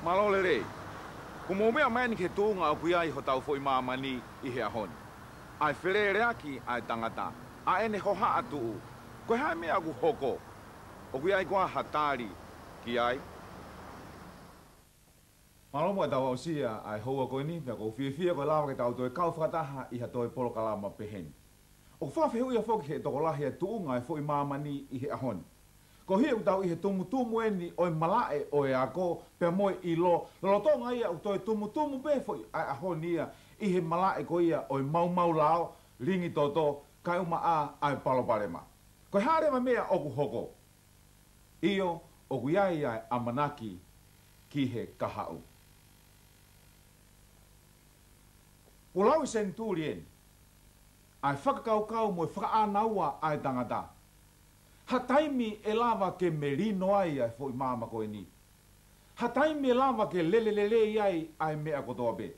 Malolere. Como mea mani ke tunga o kuia I hotau foi mamani I he ahon. Ai wherere aki ai tangata. A ene hoha atu. Koe hai mea ku hoko. O kuia I kua hatari. Ki ai. Malomo e tau au sia ai hoa koe ni. Mea ko fia koe lawa ke tau toi kau whakataha I ha toi polo kalama peheni. O whawhi hui a whoki he tokolahi e tuunga e foi mamani I he ahon. Ko hiu tau I he tumutumu eni o malae o e ako pe moe I lo. Lolotonga ia o toi tumutumu pe foi ai ahonia I he malae ko ia o mau lao ringi toto kai uma a ai paloparema. Ko harema mea o ku hoko. Io o ku iai ai amanaki ki he kahau. O lau centurien ai whakakaukau mo whakaanaua ai tangata. Ha taimi e lava ke merino ai ai foi mama ko ni. Ha taimi e lava ke lelelele ai mea kotoa be.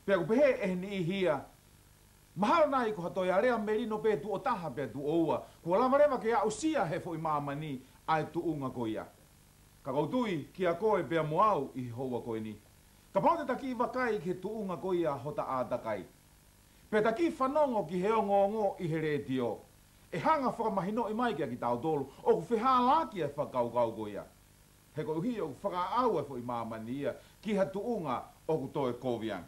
Pea ku pehe e ni hia. Mahalo nai ko hatoi area merino pe tu otaha pe tu oua. Kua lava rewa ke a usia he foi mama ni ai tu unga ko ia. Ka kautui ki a koe pea moau I hoa ko ni. Ka paute taki wakai ke tu unga ko ia hota a takai. Pea taki whanongo ki heongo I he retio. E hanga whakamahino I mai kia ki tau tolu, o ku whihala ki e whakaukau ko ia. He ko uhi o ku whakaau e fwoi mamani ia, ki ha tuunga o ku toe koviang.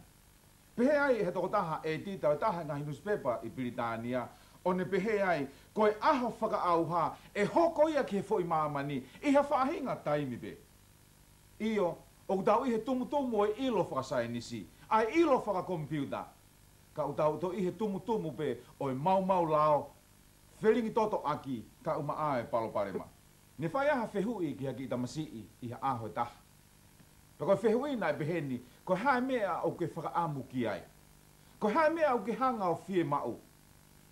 Pehe ai he toko taha e tita o taha ngahi newspaper I Britania, o ne pehe ai, koe aho whakaau ha, e hoko ia ki he fwoi mamani, I ha whahinga taimi pe. Io, o ku tau I he tumutumu e ilo whakasai nisi, ai ilo whakakompiuta. Ka utau to I he tumutumu pe, o mau lao, Wheringi toto aki ka uma ae paloparema. Ne whai aha whehui ki haki tamasii I ha aho taha. Pako whehui nai beheni, ko hae mea o ke whakaamu ki ai. Ko hae mea o ke hanga o whie mau.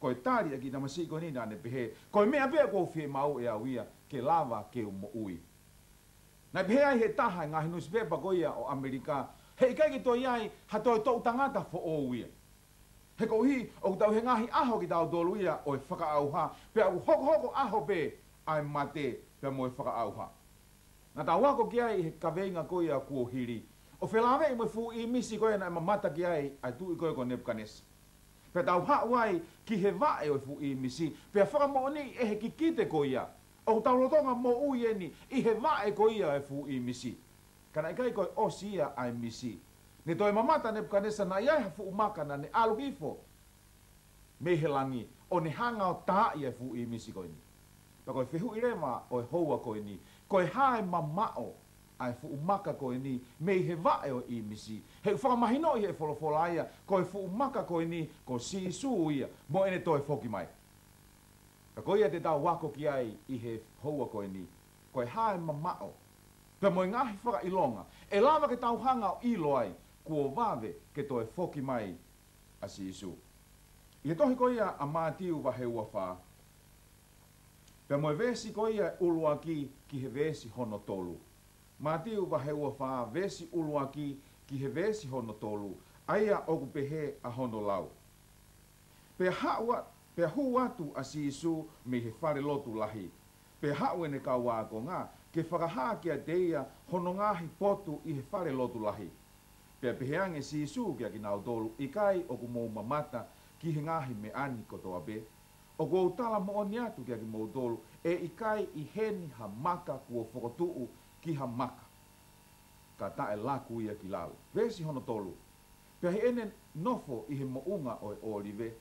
Ko tari aki tamasii ko nina ne behe, ko mea bea ko whie mau e awia ke lava ke umo ui. Nai behe ai he taha ngahi newspaper ko ia o Amerika, he ikai ki toi ai ha toi tau tangata fo o uia. He ko hi o tau he ngahi aho ki tau tolu ia o e whakaauha, pea u hoko aho pe ai mate pea mo e whakaauha. Nā tau wako ki ai he kaweinga ko ia kuo hiri, o whelawe I mo fu I misi ko ia na mamata ki ai tu I koe ko Nebuchadnezzar. Pea tau hau ai ki he vae o fu I misi, pea whakamooni e he kikite ko ia, o tau lotonga mo ui eni I he vae ko ia e fu I misi. Kana I kai koe o sia ai misi. Ne toi mamata Nebuchadnezzar na iai hafu umaka na ne alugifo me he langi o ne hanga o taa I e fu I misi koini. Pa koe whehu I rema o e houa koini, koe hae mamao ai fu umaka koini me he vae o I misi. He whakamahino I he wholofola ia, koe fu umaka koini ko si su ia, mo ene toi foki mai. Pa koe ia te tau wako ki ai I he houa koini, koe hae mamao. Pa mo ngahi whaka ilonga, e lava ke tau hanga o ilo ai, kua vave ke toe foki mai a si isu. I he tohi koia a mātiu wa he ua whā. Pea moe vesi koia ulua ki he vesi hono tolu. Mātiu wa he ua whā vesi ulua ki he vesi hono tolu. Aia oku pehe a hono lau. Pea hu atu a si isu me he whare lotu lahi. Pea hau ene ka wāko ngā ke whakahaa kia teia hono ngahi potu I he whare lotu lahi. Pea peheange si isu kia ki nau tolu I kai o ku mou mamata ki he ngahi me ani kotoa be. O ku tala mo oni atu kia ki mou tolu e I kai I heni ha maka kua whakotuu ki ha maka. Ka tae laku ia ki lau. Vesi hono tolu. Pea he ene nofo I he mounga o e olive.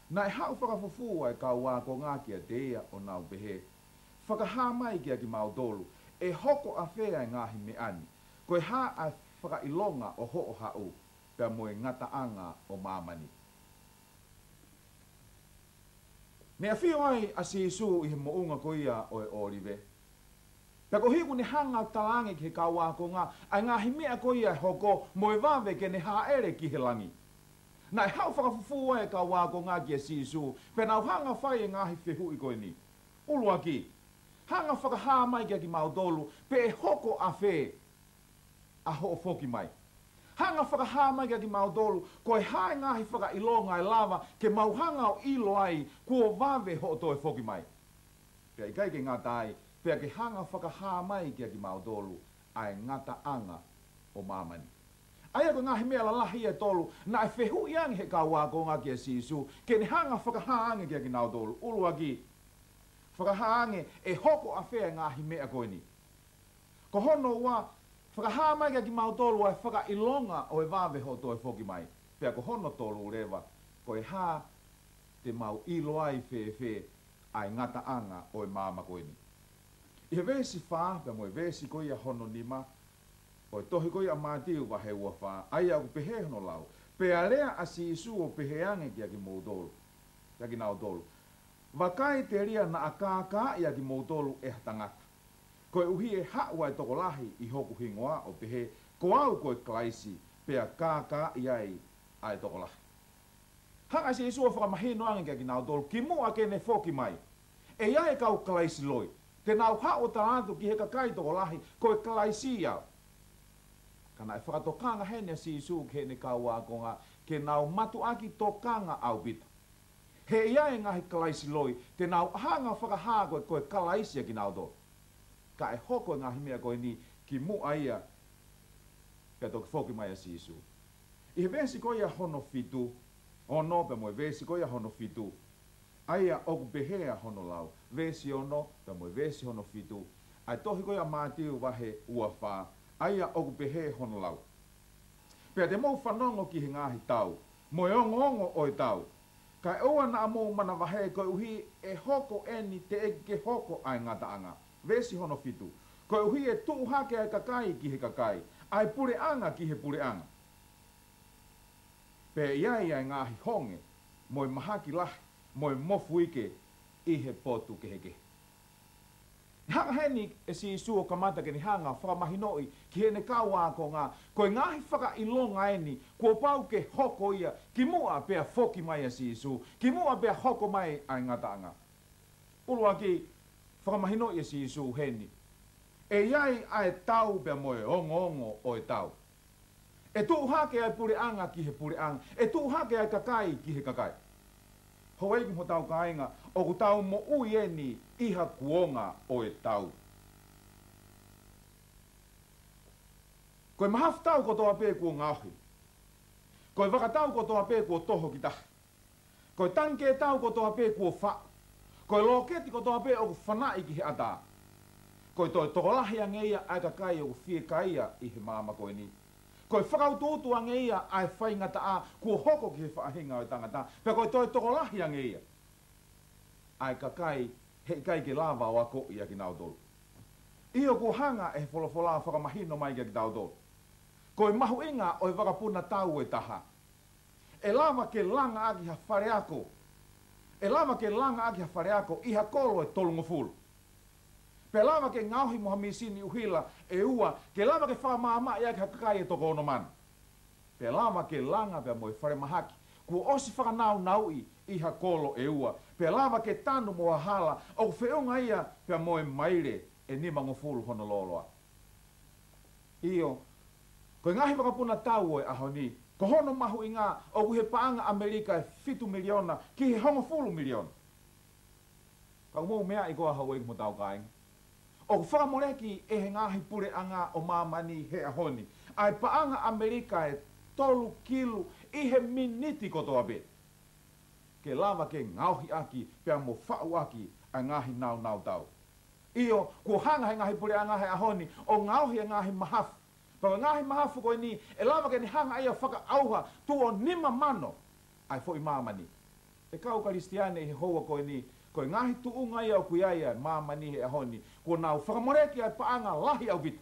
Na e hau whakafufua e ka wāko ngā kia teia o nau pehe. Whakahaa mai kia ki mau tolu e hoko a whea e ngahi me ani. Koe ha a whakailonga o ho o hau, pea moe ngata anga o mamani. Ne a whio ai a si isu I he mounga ko ia o e orive. Pea ko hiku ne hanga talangi ki he kawako ngā, ai ngahi mea ko ia hoko moe vave ke ne haere ki he langi. Na e hau whakafufua e kawako ngā ki a si isu, pea nau hanga whai e ngahi whehu I koe ni. Ulua ki. Hanga whakahaa mai kia ki mautolu, pe e hoko a whe a ho foki mai. Hanga whakahaa mai kia ki mautolu, koe hae ngahi whakailonga e lava ke mauhanga o ilo ai kua vave ho to e foki mai. Pea I kai ke ngā tai, pea ke hanga whakahaa mai kia ki mautolu, ai ngata anga o mamani. Aia ko ngahi mea lalahi e tolu, na e whehu iangi he kaua ko ngā kia sisu, ke ni hanga whakahaange kia ki nao tolu, ulu aki, whakahaange e hoko a whea ngahi mea koe ni. Ko hono ua, whakahaa mai kia ki mau tolu ai whakailonga o e waweho to e whoki mai, pea ko hono tolu urewa, ko e haa te mau ilo ai whe ai ngata anga o e mama koe ni. I he vesi wha, pea mo e vesi ko ia hono nima, o e tohi ko ia mātiu wa he ua wha, ai au pehe hono lau, pea rea a si isu o peheange kia ki moutolu, kia ki nao tolu. Wakai te ria na a kākā ia ki moutolu e hatangata. Ko e uhi e haua e toko lahi i hoku hingoa o pehe, ko au ko e klaisi, pea kākā iai ai toko lahi. Hanga si isu o whakamahino ange kia ki nao tolu, ki mua ke ne whoki mai, e iai kau klaisi loi, te nau hao taratu ki he kakai toko lahi, ko e klaisi iau. Kana e whakatokanga hene si isu ke ne kaua konga, ke nau matu aki tokanga au bita. He iai ngahi kalaisi loi, te nau hanga whakahaa koe kalaisia ki nau do. Ka e hoko ngahi mea koe ni, ki mu aia, pia toki whoki mai a si isu. I he vesi koe ia hono fitu, ono pe moe vesi koe ia hono fitu, aia oku behea hono lau, vesi ono, pe moe vesi hono fitu, ai tohi koe ia mātiu wahe ua wha, aia oku pehe hono lau. Pea te mou whanongo ki he ngahi tau, mo e ongo o e tau. Kai oa na mou mana wahe koe uhi e hoko eni te eke hoko ai ngata anga. Vesi hono fitu. Koe uhi e tuu hake ai kakai ki he kakai, ai pure anga ki he pure anga. Pea iai ai ngahi honge, mo e mahaki lahi, mo e mofu ike i he potu ke heke. Hanga heni e si isu o kamata ke ni hanga whakamahinoi ki he ne kaua ko ngā, koe ngahi whaka ilonga eni, kua pau ke hoko ia, ki mua pea whoki mai a si isu, ki mua pea hoko mai ai ngataanga. Ulua ki whakamahinoi e si isu heni, e iai ai tau pea moe ongo o e tau. E tuu hake ai pure anga ki he pure anga, e tuu hake ai kakai ki he kakai. Hoi ki mo tau kainga, o ku tau mo ui eni iha kuonga o e tau. Koe mahafu tau ko toa pē kua ngauhi. Koe wakatau ko toa pē kua toho ki tahi. Koe tanke tau ko toa pē kua wha. Koe loketi ko toa pē o ku whanai ki he ata. Koe toi tokolahi angeia ai kakai o ku fie kaia i he māma koe ni. Koe whakaututu angeia ai whai ngata a kua hoko ki he whaahinga o e tangata. Pea koe toi tokolahi angeia ai kakai he kai ke lava o ako i a ki nao tolu. Io ku hanga e wholofola whakamahino mai ki nao tolu. Koe mahu inga o e wakapuna tau e taha. E lava ke langa aki ha whare ako. E lava ke langa aki ha whare ako i ha kolo e tolungo fulu. Pe lava ke ngauhi moha misini uhila e ua, ke lava ke whamama i aki ha kakai e toko ono man. Pe lava ke langa pia mo e whare mahaki. Kua osi whakanau naui i ha kolo e ua. Pe lava ke tanu moa hala o whiunga ia pia mo e maire e ni mango fulu hono loloa. Io, koe ngahi wakapuna tau e aho ni, ko hono mahu i ngā o kuhe paanga Amerika e 7 miliona ki he hongo fulu miliona. Kau mou mea i koa hau e mo tau kainga. O ku whakamoreki e he ngahi pure anga o mamani he ahoni. Ai paanga Amerika e 3 kilu i he miniti kotoa be. Ke lava ke ngauhi aki, pia mo whau aki, a ngahi nau tau. Io, kua hanga he ngahi pure anga he ahoni, o ngauhi e ngahi mahafu. Paka ngahi mahafu koe ni, e lava ke ni hanga ia whaka auha, tuo nima mano, ai fo i mamani. E kau karistiane i he hoa koe ni, koe ngahi tuunga ia o kuiaia, mamani he ahoni, kua nau whakamoreki ai paanga lahi au bitu.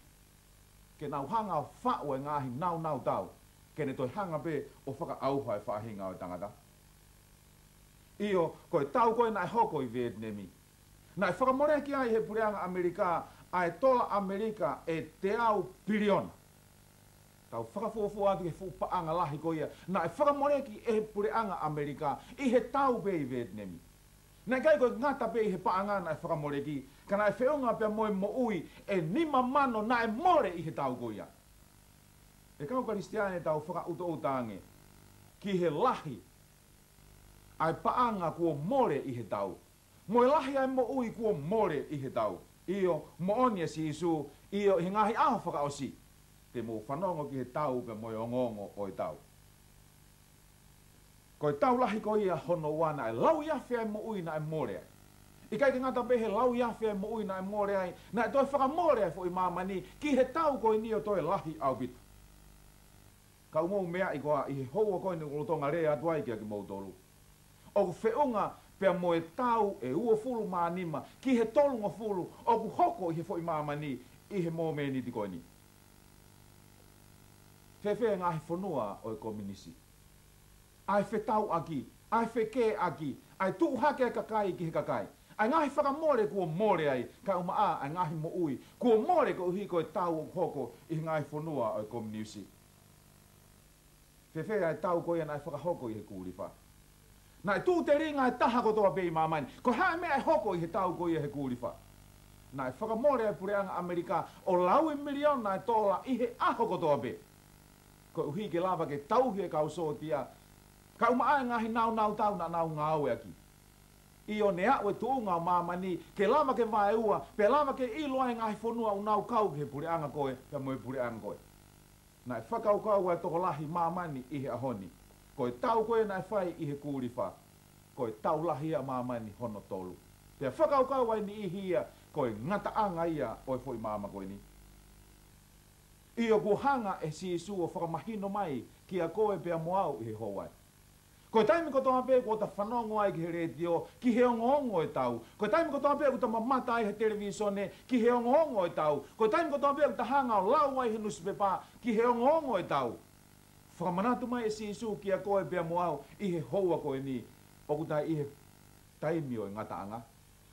Ke nau hanga o whau e ngahi nau tau, ke ne toi hanga pe o whaka auha e whahinga o tangata. Io, koe tau koe nai hoko i Vietnami. Nai whakamoreki ai he pureanga Amerika, ai tola Amerika e te au piliona. Tau whakafuafu atu he fupaanga lahi ko ia. Nai whakamoreki e he pureanga Amerika i he tau pe i Vietnami. Nai kai koe ngata pe i he paanga nai whakamoreki, ka nai whiunga pia moe mo ui e nima mano nai more i he tau ko ia. E kau karistiane tau whakauta-utange ki he lahi ai paanga kua more i he tau. Moe lahi ai mo ui kua more i he tau. Io mo onia si isu, io he ngahi aho whakaosi. te mo whanongo ki he tau pe mo ngongo o i tau. Ko i tau lahi ko ia hono wana e lau iafi ai mo ui na e more ai. I kai ki ngata behe lau iafi ai mo ui na e more ai, na e toi whakamore ai fo i mamani, ki he tau ko i nio toi lahi au bitu. Ka umou mea i koa i he houa koe ni ulotonga rea atuai kia ki mou tolu. O ku whiunga pia mo e tau e ua fulu maanima, ki he tolunga fulu, o ku hoko i he fo i mamani, i he mō me ni ti koe ni. Whewhe ngā he whanua o e kominisi. Ai whe tau aki, ai whe ke aki, ai tuu hake kakai ki he kakai. Ai ngahi whakamore kua more ai, ka uma a, ai ngahi mo ui, kua more ko uhi koe tau o hoko i he ngahi whanua o e kominisi. Whewhe ai tau koe ana ai whakahoko i he kūriwha. Nā e tū te ringa e taha kotoa pei māmani, ko hae mea e hoko i he tau koe i he kūriwha. Nā e whakamore ai pureanga Amerika, o lau i miliona e tōla i he aho kotoa pei. Ko uhi ke lava ke tauhi e kau sōtia, ka uma ai ngahi nau tau na nau ngā aue aki. I o nea ue tuunga o mamani, ke lava ke vae ua, pe lava ke ilo ai ngahi whanua o nau kau ke pureanga koe, pe moe pureanga koe. Nā e whakaukau ai toko lahi mamani i he ahoni. Ko e tau koe nai whai i he kūriwha. Ko e tau lahi a mamani hono tolu. Te whakaukau ai ni i hia, ko e ngata anga ia o e fwoi mama koe ni. I o kuhanga e si isu o whakamahino mai ki a koe pia moau i he howai. Ko e taimi ko toa pē ko ta whanongo ai ki he retio, ki he ongo e tau. Ko e taimi ko toa pē ko ta mamata ai he televisione, ki he ongo e tau. Ko e taimi ko toa pē ko ta hanga o lau ai he nusipepa, ki he ongo e tau. Whakamanatu mai e si isu ki a koe pia moau i he houa koe ni, o kutai i he taimi o i ngataanga.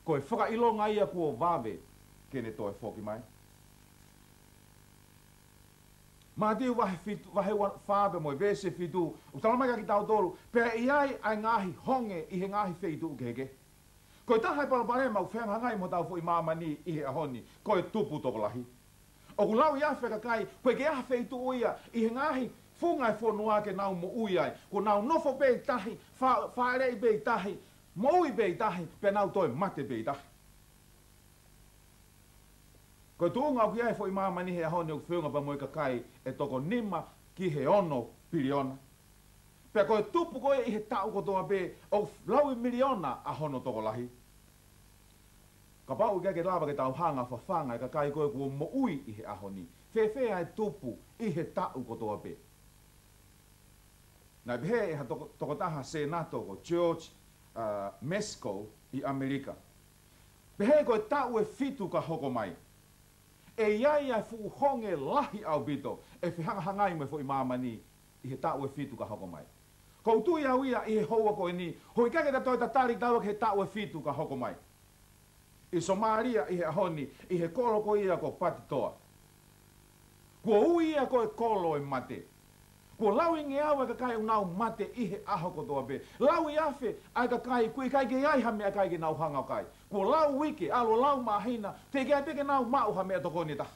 Ko e whakailonga ia kua vave, kene toi whoki mai. Mā tiu wahe whāpe mo i vese fitu, u talamaka ki tau tolu, pēr i ai ngahi honge i he ngahi wheitu ukeke. Ko i tahai palapare mau whenga ngai mo tau fo i mamani i he ahoni, ko e tupu toko lahi. O ku lau i awheka kai, koe ke aha wheitu uia i he ngahi whungai whonua ke nau mo ui ai, ko nau nofo pei tahi, whaerei pei tahi, mo ui pei tahi, pe nau toi mate pei tahi. Ko tuunga o ki ai fo i mamani he ahoni o whiunga pa moe kakai e toko nima ki he ono piliona. Pea koe tupu koe i he tau kotoa pe o lau i miliona a hono toko lahi. Ka pau i ke lava ke tau hanga whawhanga e kakai koe kua mo ui i he ahoni. Whewhe ai tupu i he tau kotoa pe. Nai pehe e ha toko taha senato ko George Mesko i Amerika. Pehe koe tau e fitu ka hoko mai. E iai ai fu honge lahi au bito, e whihanga hangai me fo i mamani i he tau e fitu ka hoko mai. Ko tui au ia i he houa koe ni, hoi kake ta toi ta tari tau ke he tau e fitu ka hoko mai. I Somalia i he ahoni, i he kolo ko ia ko pati toa. Kua ui ia ko e kolo e mate. Kua lau i nge au e kakai unau mate i he aho ko toa pe. Lau i afe ai kakai, kui kai ke ai hame a kai ke nau hanga kai. Kua lau wike, alo lau mahina, te ke ai peke nau mau hame a toko ni ta.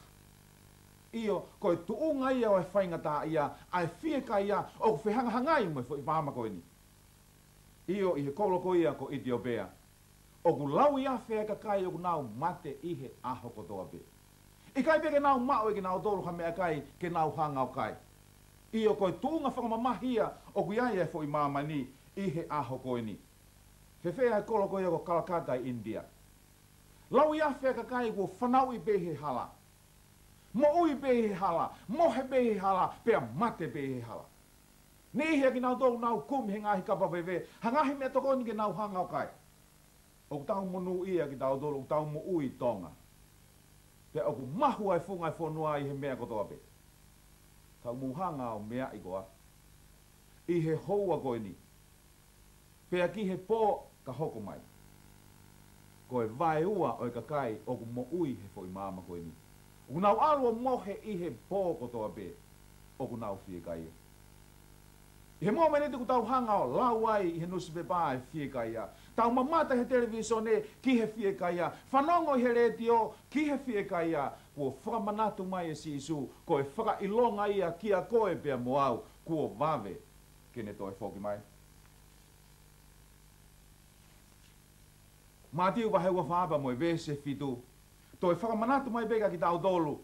Io, ko e tuunga ia o e whaingata ia, ai whieka ia, o ku whihanga hangai mo e fo i pāma koe ni. Io, i he kolo ko ia ko Etiopea. O ku lau i afe ai kakai o ku nau mate i he aho ko toa pe. I kai peke nau mau e ke nau tolu hame a kai ke nau hanga o kai. Io koe tuunga whakamamahia o ku iai e fo i mamani i he aho koe ni. Whewhea e kolo koe ko Calcutta i India. Lau i awhea kakai ko whanau i behe hala. Mo ui behe hala, mohe behe hala, pea mate behe hala. Ne ihea ki nau tōu nau kumi he ngahi kapa wewe, ha ngahi mea toko ni ke nau hanga o kai. O ku tau monu ia ki tau tōlu, o tau mo ui tonga. Pea o ku mahu ai whungai whonua i he mea kotoa pe. Kau muhanga o mea i koa. I he houa koe ni. Pea ki he pō ka hoko mai. Koe vai ua o i kakai o ku mo ui he fo i mama koe ni. O ku nau alua mohe i he pō kotoa pe. O ku nau fie kai. I he mua menete ku tau hanga o lau ai i he nusi pe pā e fie kai a. Tau mamata he televisione ki he fie kai a. Whanongo i he retio ki he fie kai a. Kua whakamanatu mai e si isu, ko e whakailonga ia ki a koe pia moau, kua vave, kene toi whoki mai. Mātiu waheua whaapa mo e vese fitu, toi whakamanatu mai beka ki tau tolu,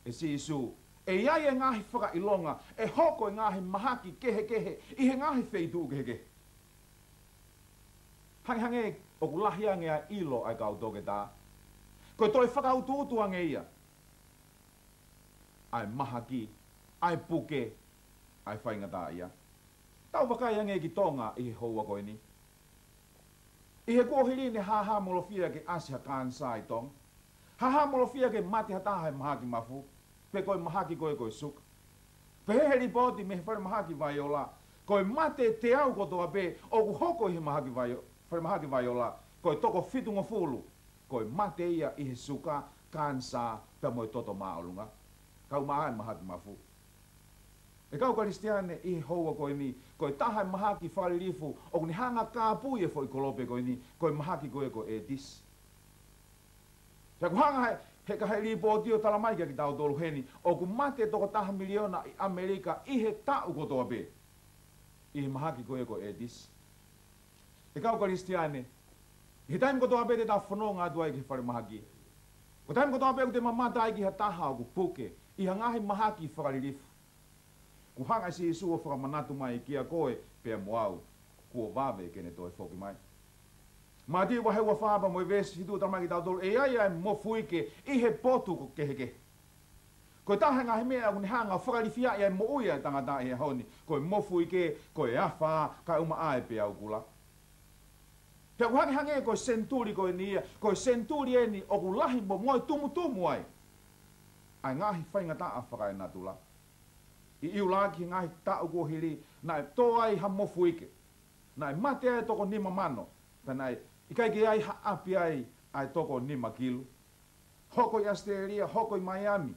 e si isu, E ia e ngahi whakailonga, e hoko e ngahi mahaki kehe, i he ngahi wheitu kehe. Hange o kulahi ange ilo ai kau toke tā. Koe toi whakautuutu ange ia. Ai mahaki, ai puke, ai whaingata ia. Tau wakai ange ki tonga i he houa koe ni. I he kuohiri ne haha molofia ke asi hakansa i tong. Haha molofia ke mati hataha mahaki mafu. Pe koe mahaki koe suka. Pe he ripoti me he whare mahaki vai o la. Koe mate te au kotoa pe o ku hoko i he mahaki vai o la. Koe toko fitungo fulu. Koe mate ia i he suka kansa pe moe toto maolunga. Kau maai mahaki mafu. E kau karistiane i he houa koe ni. Koe tahai mahaki whalirifu. O ni hanga kāpui e fo i kolope koe ni. Koe mahaki koe e dis. Sa ku hanga he ka hei ripoti o talamaika ki tau tolu heni. O ku mate toko taha miliona i Amerika i he tau kotoa pe. I he mahaki koe e dis. E kau karistiane. I he taimi kotoa pe te tau whanonga atua i ki whare mahaki. Ko taimi kotoa pe ku te mamata i ki he taha o ku puke. I hangahi mahaki whakaririfu. Ku hanga si isu o whakamanatu mai ki a koe pia moau. Kua wawe kene toi whoki mai. Mā tiu wa hewa whāpa mo i vesi hitu tamaki tau tolu. E ai mo fuike i he potu ko kehe. Koe taha ngahi mea kuni hanga whakarifia i ai mo uia tangata i he honi. Koe mo fuike, koe awha, kai uma ae pia au kula. Pia ku hange koe senturi koe ni ia. Koe senturi e ni o ku lahi mo moi tumu ai. Ai ngahi whaingata a whakai natula. I iu laki ngahi tau ko hiri. Nai tō ai ha mo fuike. Nai mate ai toko nima mano. Tanai ikai ki ai haapi ai toko nima kilu. Hoko i Australia, hoko i Miami.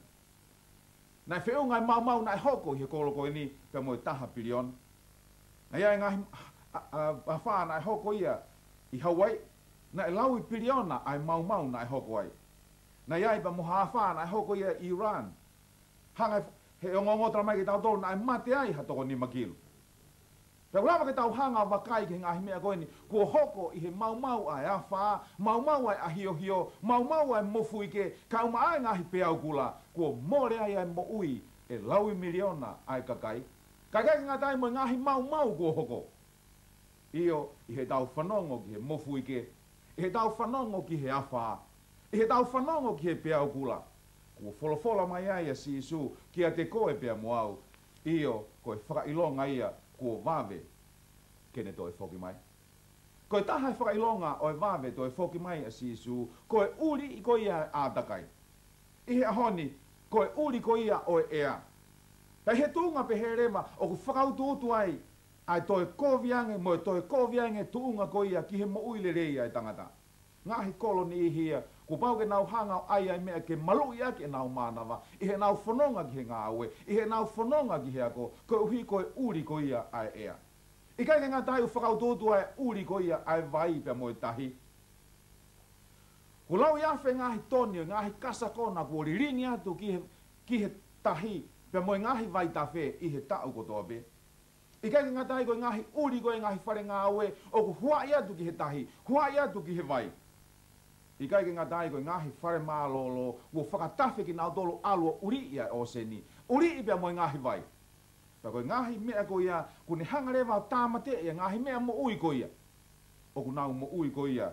Nai wheu ngai mau nai hoko i he koloko ni pe mo i taha piliona. Nai ai ngahi whaa nai hoko ia i Hawaii. Nai lau i piliona ai mau nai hoko ai. Nai ai pa mo hawhaa nai hoko ia Iran. Hanga he ongongotra mai ki tau tolu nai mate ai ha toko nima kilu. Pea ulawa ke tau hanga wakai ki ngahi mea koe ni, kua hoko i he mau ai a whaa, mau ai a hio, mau ai mofu ike, ka uma ai ngahi pea au kula, kua more ai mo ui, e laui miliona ai kakai. Kakai ki ngatai mo ngahi mau kua hoko. Io, i he tau whanongo ki he mofu ike, i he tau whanongo ki he a whaa, i he tau whanongo ki he pea au kula. Kua wholofola mai ai a si isu, ki a te koe pea moau, io, koe whakailonga ia, kua wawe kene toi whoki mai. Koe tahai whakailonga o e wawe toi whoki mai a sisu, koe uri i koe ia ātakai. I he ahoni, koe uri koe ia o e ea. Pei he tuunga pe he rema, o ku whakautuutu ai, ai toi kōwiange, mo e toi kōwiange tuunga koe ia ki he mo uile rei ai tangata. Ngahi koloni i hia, ku pau ke nau hanga ai mea ke malu ia ke nau mānawa, i he nau whanonga ki he ngā aue, i he nau whanonga ki he ako, koe uhi koe uri koe ia ai ea. I kai ngā tai u whakaututu ai uri koe ia ai vai pia mo i tahi. Ku lau iawhe ngahi tonio, ngahi kasakona, ku ori rini atu ki he tahi, pia mo i ngahi vai tawhe i he tau kotoa pe. I kai ngā tai koe ngahi uri koe ngahi whare ngā aue, o ku hua i atu ki he tahi, hua i atu ki he vai. I kai ngā tai koe ngahi whare mālolo, ua whakatawhi ki nau tolu alua uri ia o seni. Uri i pia mo i ngahi vai. Pea koe ngahi mea koe ia, ku ni hangarewa tāmate ia, ngahi mea mo ui koe ia. O ku nau mo ui koe ia,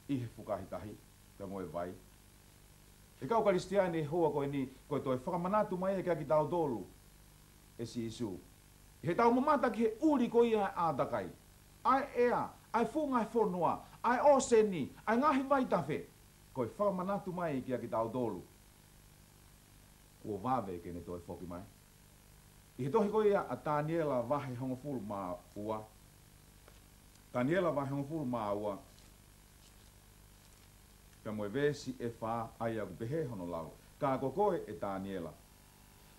i he whukahitahi, pea mo e vai. E kau karistiane e hoa koe ni, koe toi whakamanatu mai e kia ki tau tolu, e si isu. He tau mamata ki he uri koe ia ātakai. Ai ea, ai whungai whonua, ai o seni, ai ngahi vai tawhe. Koe whakamanatu mai e kia ki tau tolu. Kua wawe kene toi whoki mai. I he tohi koe ia a Daniela wahe hongofulu mā ua. Daniela wahe hongofulu mā ua. Pea moe vesi e wha ai aku pehe hono lau. Ka koe e Daniela.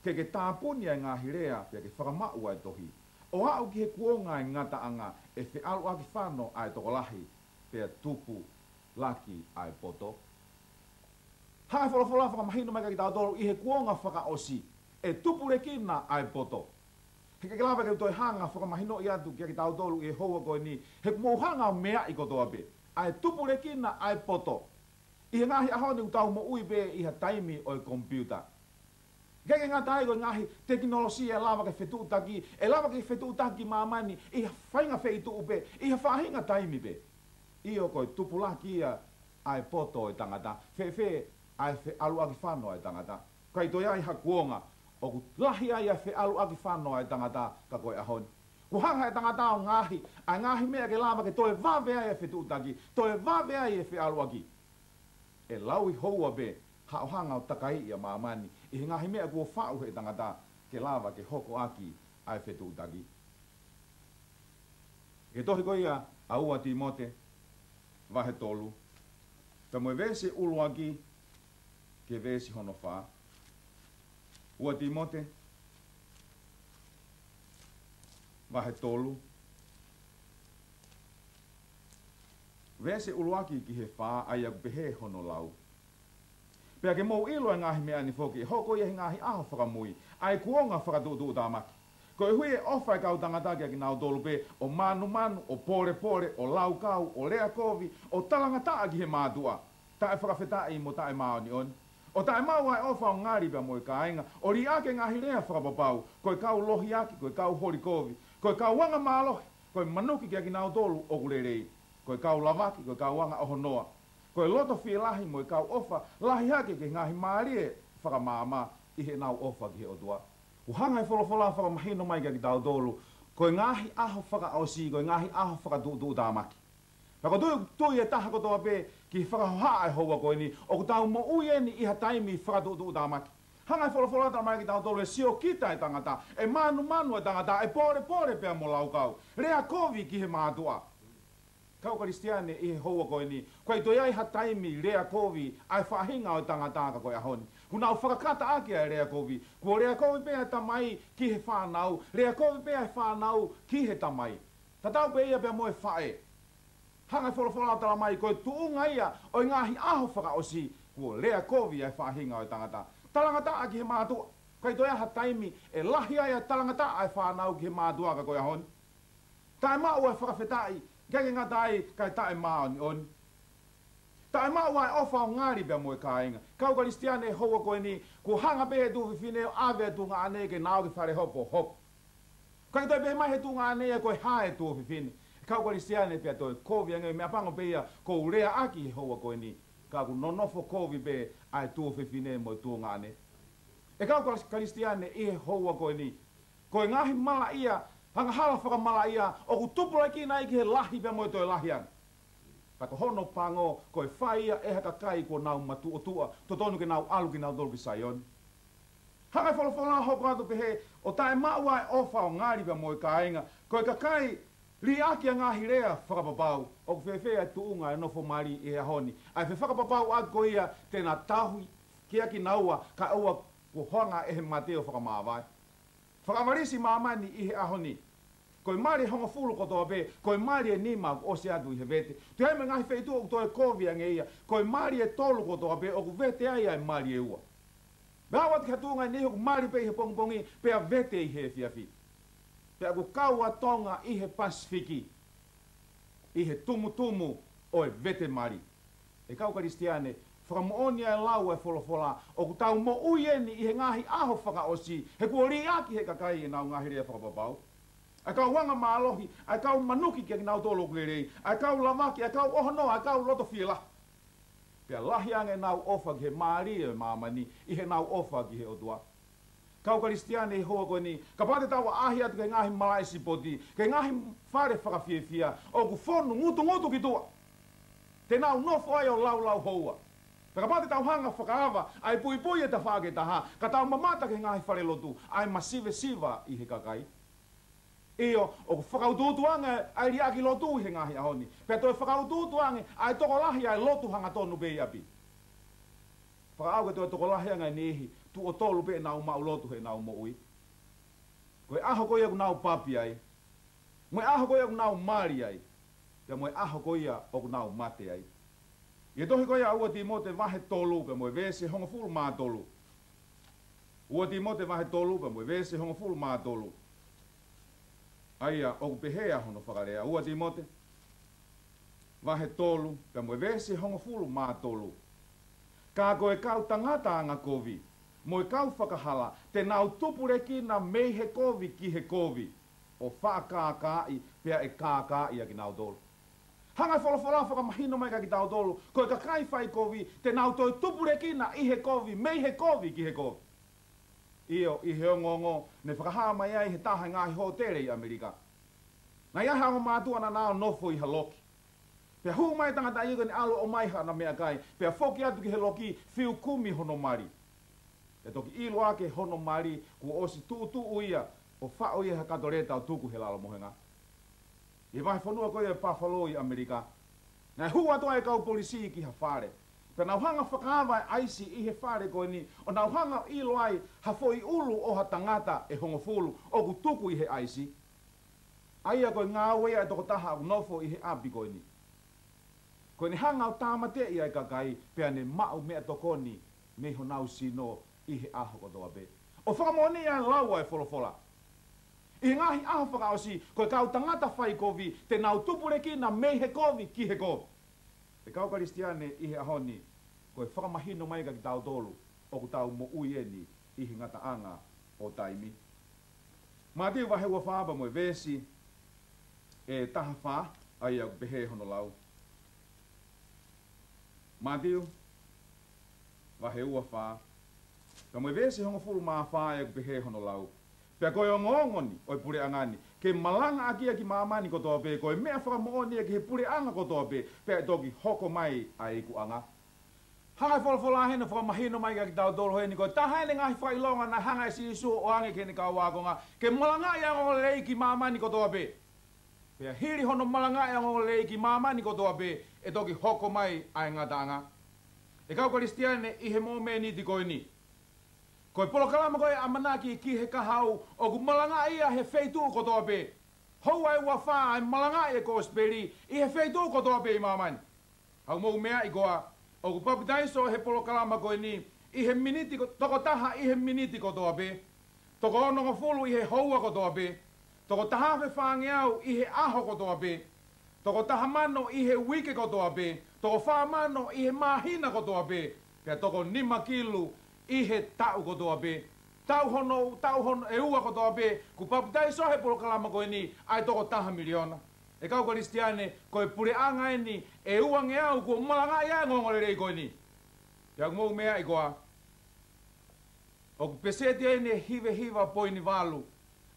Ke tāpuni ai ngā hirea pia ke whakamau ai tohi. O au ki he kuonga i ngata anga e whi alu aki whano ai tokolahi pia tupu laki ai poto. Hae wholofola whakamahino mai ka ki tau tolu i he kuonga whakaosi. E tupu le kina ai poto. He ke lawa ke toi hanga whakamahino i atu kia ki tau tolu i hoa koe ni. He mou hanga mea i kotoa pe. Ai tupu le kina ai poto. I he ngahi ahoni u tau mo ui pe i ha taimi o i kompiuta. Kaya nga tayo ngahi teknolosia lava ke fetu taki, lava ke fetu taki mamani, iha fainga fe itu ube, iha fahinga taimi be. Iyo koi tupulaki ia ai poto e tangata, fe ai fe alu agi whano ai tangata. Kai toi ai hakuonga, o ku lahi ai fe alu agi whano ai tangata ka koe ahoni. Ku hanga e tangata o ngahi, ai ngahi mea ke lava ke toe vave ai e fetu taki, toe vave ai e fe alu agi. E laui houa be, hanga o takai ia mamani, i ngahi mea kua whau he tangata ke lava ke hoko aki ai fetu taki. Ke tohi ko ia aua Timote, vahe tolu. Ta moe vese uluaki ke vese hono wha. Ua Timote, vahe tolu. Vese uluaki ki he wha ai aku pehe hono lau. Pea ke mou ilo e ngahi mea ni foki, hoko ia ngahi aho whakamui, ai kuonga whakatutu utamaki. Ko e hui e ofa e kau tangata ki nau tolu pe, o manu, o pore, o lau kau, o lea kovi, o talangata ki he mātua. Ta e whakawhetai mo ta e mao ni on. O ta e mao ai ofa o ngari pia mo e kāinga, o ri ake ngahi rea whakapapau, ko e kau lohi aki, ko e kau hori kovi, ko e kau wanga mālohi, ko e manuki ki nau tolu o kurerei, ko e kau lavaki, ko e kau wanga oho noa. Ko e loto fie lahi mo e kau ofa, lahi hake ke ngahi maarie whakamāma i he nau ofa ki he otua. U hanga e wholofola whakamahino mai ki tau tolu, ko e ngahi aho whakaosi, ko e ngahi aho whakatutu tāmaki. Pako tui e taha kotoa pē ki whakahoha e hoa koe ni, o ku tau mo uieni iha taimi whakatutu tāmaki. Hanga e wholofola tāmai ki tau tolu e sio kita e tangata, e manu e tangata, e pore pēa mo laukau. Rea kovi ki he mātua. Kau Kristiane i he hoa koe ni, koe toi ai ha taimi rea kovi ai whahinga o tangata ka koe ahoni. Kuna au whakakata ake ai rea kovi, kua rea kovi pēa tamai ki he whanau, rea kovi pēa he whanau ki he tamai. Ta tau pe ia pēa moe whae. Hanga e wholofola tala mai, koe tuunga ia o ngahi aho whakaosi, kua rea kovi ai whahinga o tangata. Talangata a ki he mātua, koe toi ai ha taimi e lahi ai talangata ai whanau ki he mātua ka koe ahoni. Ta e mau e whakawhetai, kaya ngā tai kai tae mao ni on. Tae mao ai ofa o ngāri pia moe kāinga. Kau Kristiane e hoa koe ni, ku hanga pe he tu whiwhine o ave tu ngā ane ke nao ki whare hopo hop. Kai toi pe mai he tu ngā ane e koe hae tu whiwhine. Kau Kristiane pia toi kovi angai mea pango pe ia ko urea aki he hoa koe ni. Ka ku nonofo kovi pe ai tu whiwhine moe tu ngā ane. E kau Kristiane i he hoa koe ni. Koe ngahi mala ia hanga hala whakamala ia, o ku tupula ki nai ki he lahi pia moe toi lahian. Pako hono pango, koe whaia e haka kai ko nau matu o tua, to tonu ke nau alu ki nau tolu ki saion. Hanga wholofola hoko atu pe he, o tae maua e ofa o ngāri pia moe kāinga, koe ka kai li aki a ngahi rea whakapapau, o ku whewhea tuunga e nofo mari e ahoni. Ai whe whakapapau atu ko ia, tēnā tahui ki aki naua, ka aua ko honga e he mateo whakamāwai. Whakamarisi mamani i he ahoni. Koe mari honga fulu kotoa pe, koe mari e nima o se atu i he vete. Tu hei me ngahi wheitu o toi kovi ange ia, koe mari e tolu kotoa pe, o ku vete ai ai mari e ua. Mea wati ka tuunga ni hoku mari pe i he pongpongi, pe a vete i he fiafi. Pe a ku kaua tonga i he pasifiki, i he tumu o e vete mari. E kau Kristiane, whakamonia e lau e wholofola, o ku tau mo uieni i he ngahi aho whakaosi, he kua riaki he kakai e nau ngahi rea whakapapau. Ai kau wanga mālohi, ai kau manuki ki nau tolo kurerei, ai kau lamaki, ai kau ohono, ai kau loto whiela. Pea lahi ange nau ofa ki he maari e mamani, i he nau ofa ki he otua. Kau Kristiane i hoa koe ni, ka pate tawa ahi atu ke ngahi malaisi poti, ke ngahi whare whakawhiewhia, o ku whonu ngutu ki tua. Te nau nofo ai o lau houa. Ka pate tau hanga whakaava, ai pui e ta whake taha, ka tau mamata ke ngahi whare lotu, ai masive siva i he kakai. Io, o ku whakaututuanga ai riaki lotu i he ngahi ahoni. Pea toi whakaututuanga ai tokolahi ai lotu hanga tonu bei api. Whakaauke toi tokolahi anga nihi, tu o tolu pe nau mau lotu he nau mo ui. Koe aho koia ku nau papi ai. Moe aho koia ku nau mari ai. Pea moe aho koia o ku nau mate ai. Ia tohi koia ua Timote vahe tolu pe moe vese honga fulu maa tolu. Ua Timote vahe tolu pe moe vese honga fulu maa tolu. Aia, o pehea hono whakarea. Ua Timote, vahe tolu, pe moe vese hongo fulu mā tolu. Ka koe kau tangata anga kovi, mo kau whakahala, te nau tupure ki na mei he kovi ki he kovi, o whaakākai, pia e kākai a ki nau dolo. Hanga wholawhala whakamahino mai ka ki tau dolo, koe ka kai whai kovi, te nau toi tupure ki na i he kovi, mei he kovi ki he kovi. Io, i he ongongo, ne whakahaa mai ai he taha ngāhi hotere i Amerika. Nā ia hao mātua na nāo nofo i haloki. Pea hu mai tangata iuga ni alo o mai hana mea kai, pea whoki atu ki he loki, whiu kumi hono mari. E toki ilo ake hono mari, ku osi tu uia, o whao ia ha katoreta o tuku he lalo mohenga. I vai whanua koe e Buffalo i Amerika. Nā hu atu ai kau polisi ki ha whare. Pea nau hanga whakawai aisi i he whare koe ni, o nau hanga ilo ai ha fo i ulu o ha tangata e hongo fulu, o ku tuku i he aisi. Aia koe ngā wea e toko taha au nofo i he api koe ni. Koe ni hanga o tāmate i ai kakai, pea ne mau mea tokoni, me ho nau sino i he aho kotoa be. O whakamoni ia lau ai wholofola. I ngahi aho whakaosi, koe kau tangata whai kovi, te nau tupure ki na mei he kovi ki he kovi. E kau karistiane i he ahoni, koe whakamahino mai ka ki tau tolu, o ku tau mo uieni i he ngata anga o taimi. Mātiu wahe ua whaaba mo e vesi, e taha wha, ai au behe hono lau. Mātiu, wahe ua wha, ka mo e vesi hongo fulu maa wha e au behe hono lau. Pea koe o ngongoni, oi pure angani, ke malanga akia ki maamani kotoa pe, koe mea whakamooni e ki he pure anga kotoa pe, pea e toki hoko mai a iku anga. Hangai wholofola hena whakamahino mai ka ki tau tolo heni, koe taha ene ngahi whailonga na hanga e sisu o ange kene ka wakonga, ke malanga i ango lei ki maamani kotoa pe. Pea hiri hono malanga i ango lei ki maamani kotoa pe, e toki hoko mai a ngata anga. E kau karistiane i he mō me niti koe ni. Koe polo kalama koe amanaki ki he kahau, o ku malanga ia he feitu kotoa pe. Hou ai ua wha ai malanga ia ko speri, i he feitu kotoa pe i mamani. Hau mou mea i koa, o ku papitaiso he polo kalama koe ni, i he miniti, toko taha i he miniti kotoa pe. Toko onongo fulu i he houa kotoa pe. Toko taha fe whangeau i he aho kotoa pe. Toko taha mano i he wike kotoa pe. Toko wha mano i he mahina kotoa pe. Pea toko nima kilu, i he tau kotoa pe. Tau hono, e ua kotoa pe, ku paputai sohe polo kalama koe ni, ai toko taha miliona. E kau karistiane, koe pure anga e ni, e ua nge au, ku malanga ia ngongole rei koe ni. Ia kumou mea i koa. O ku peseti e ne hiva poi ni walu,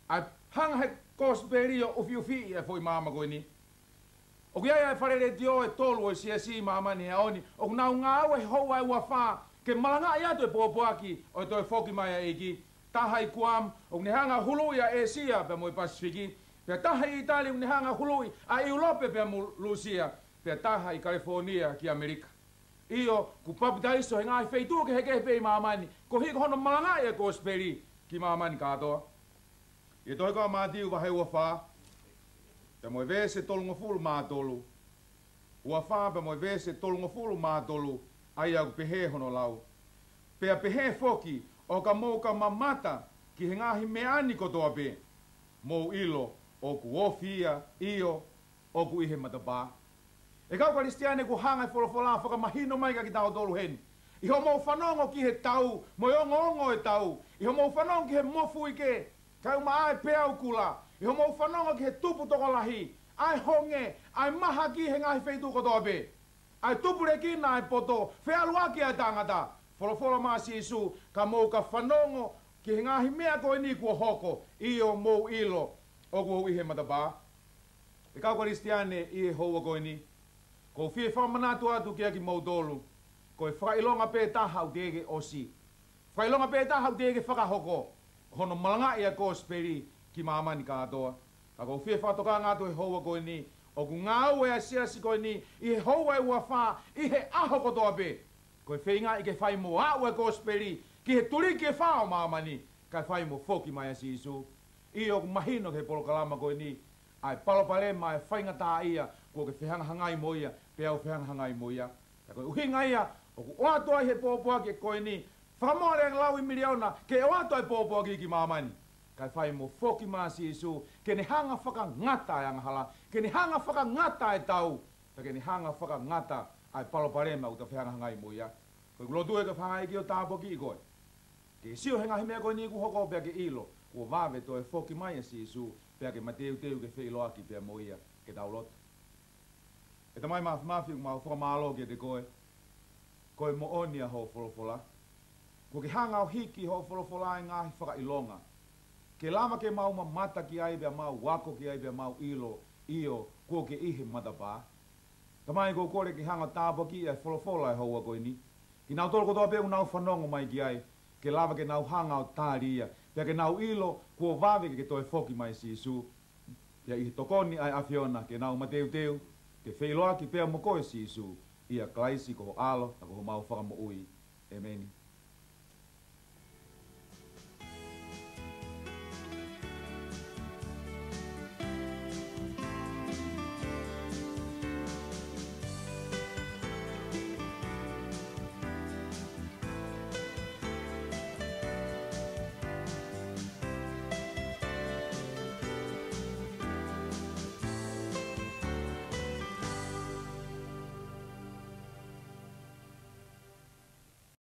ai hanga he kosperio ufi e foi mama koe ni. O ku ia e wharere tio e tolu o si mama ni haoni, o ku nau ngā au e hou ai ua wha, ke malanga ia toi pōpoaki o toi whoki mai a eki. Taha i Kuam, o ne hanga hului a Asia pe mo i Pasifiki. Pea taha i Itali o ne hanga hului a Europe pe mo Lucia. Pea taha i California ki Amerika. Io, ku papitaiso he ngai feitu ke heke pe i mamani. Ko hiko hono malanga ia ko speri ki mamani katoa. I toi ka mātiu wahe ua wha. Pe mo i vese tolunga fulu mātolu. Ua wha pe mo i vese tolunga fulu mātolu. Ai au pehe hono lau. Pea pehe foki o ka mō ka mamata ki he ngahi meani kotoa pe. Mō ilo o ku ofia, io, o ku ihe matapā. E kau karistiane ku hangai wholofola whakamahino mai ka ki tau tolu heni. Iho mō whanongo ki he tau, mo ongo e tau. Iho mō whanongo ki he mofu ike, kau maa e pea ukula. Iho mō whanongo ki he tupu toko lahi. Ai honge, ai maha ki he ngahi wheitu kotoa pe. Ai tupure ki na ai poto, whealua ki ai tangata. Wholofola maa si isu, ka mō ka whanongo ki he ngahi mea koe ni kua hoko, io mō ilo, o kua ihe matapā. E kau karistiane i he houa koe ni, ko whie whamanatu atu kia ki mō tolu, ko e whakailonga pē tahau tege osi. Whakailonga pē tahau tege whakahoko, hono malanga ia ko speri ki mamani katoa. Ka ko whie whatoka ngātu he houa koe ni, o ku ngāu e asiasi koe ni, i he houa e ua wha, i he aho kotoa pē. Ko e whainga i ke whai mo au e ko speri, ki he turi ki e whao mamani, ka whai mo whoki mai asi isu. I o ku mahino ke polo kalama koe ni, ai palopare mai whainga tā ia, ko ke whihanga hangai mo ia, pe au whihanga hangai mo ia. Ka koe uhinga ia, o ku oatoa i he pōpua ke koe ni, whakamoare ang lau i miliona, ke oatoa i pōpua ki mamani. Ka whai mo whoki mai asi isu, ke ne hanga whakangata e angahala, ke ne hanga whakangata e tau, ke ne hanga whakangata ai palopare mai uta whihanga hangai mo ia. Koe lotu e ka whangai ki o tāpoki i koe. Ke sio henga hime ko ni ku hoko pe ke ilo. Ko vave to e foki mai si Yesu pe ke mateu teu ke fe loaki pe moia ke daulot. E tamai mafi ma fo malo ke de koe. Koe mo onia ho folofola. Ko ke hanga o hiki ho folofola ngahi whaka ilonga. Ke lama ke mau mata ki ai bea mau wako ki ai bea mau ilo io ko ke ihe matapa. Tamai ko kore ki hanga tāpa ki ai folofola e hoa koe ni. Ki nau tolo kotoa pe unau whanongo mai ki ai. Ke lama ke nau hanga o tāria. Pea ke nau ilo kua vave ke toi foki mai si Yesu. Ia i tokoni ai awhiona ke nau mateu teu. Ke wheiloa ki pea mo koe si Yesu. Ia klaisi ko alo, ako ho mau whakamo ui. Amen.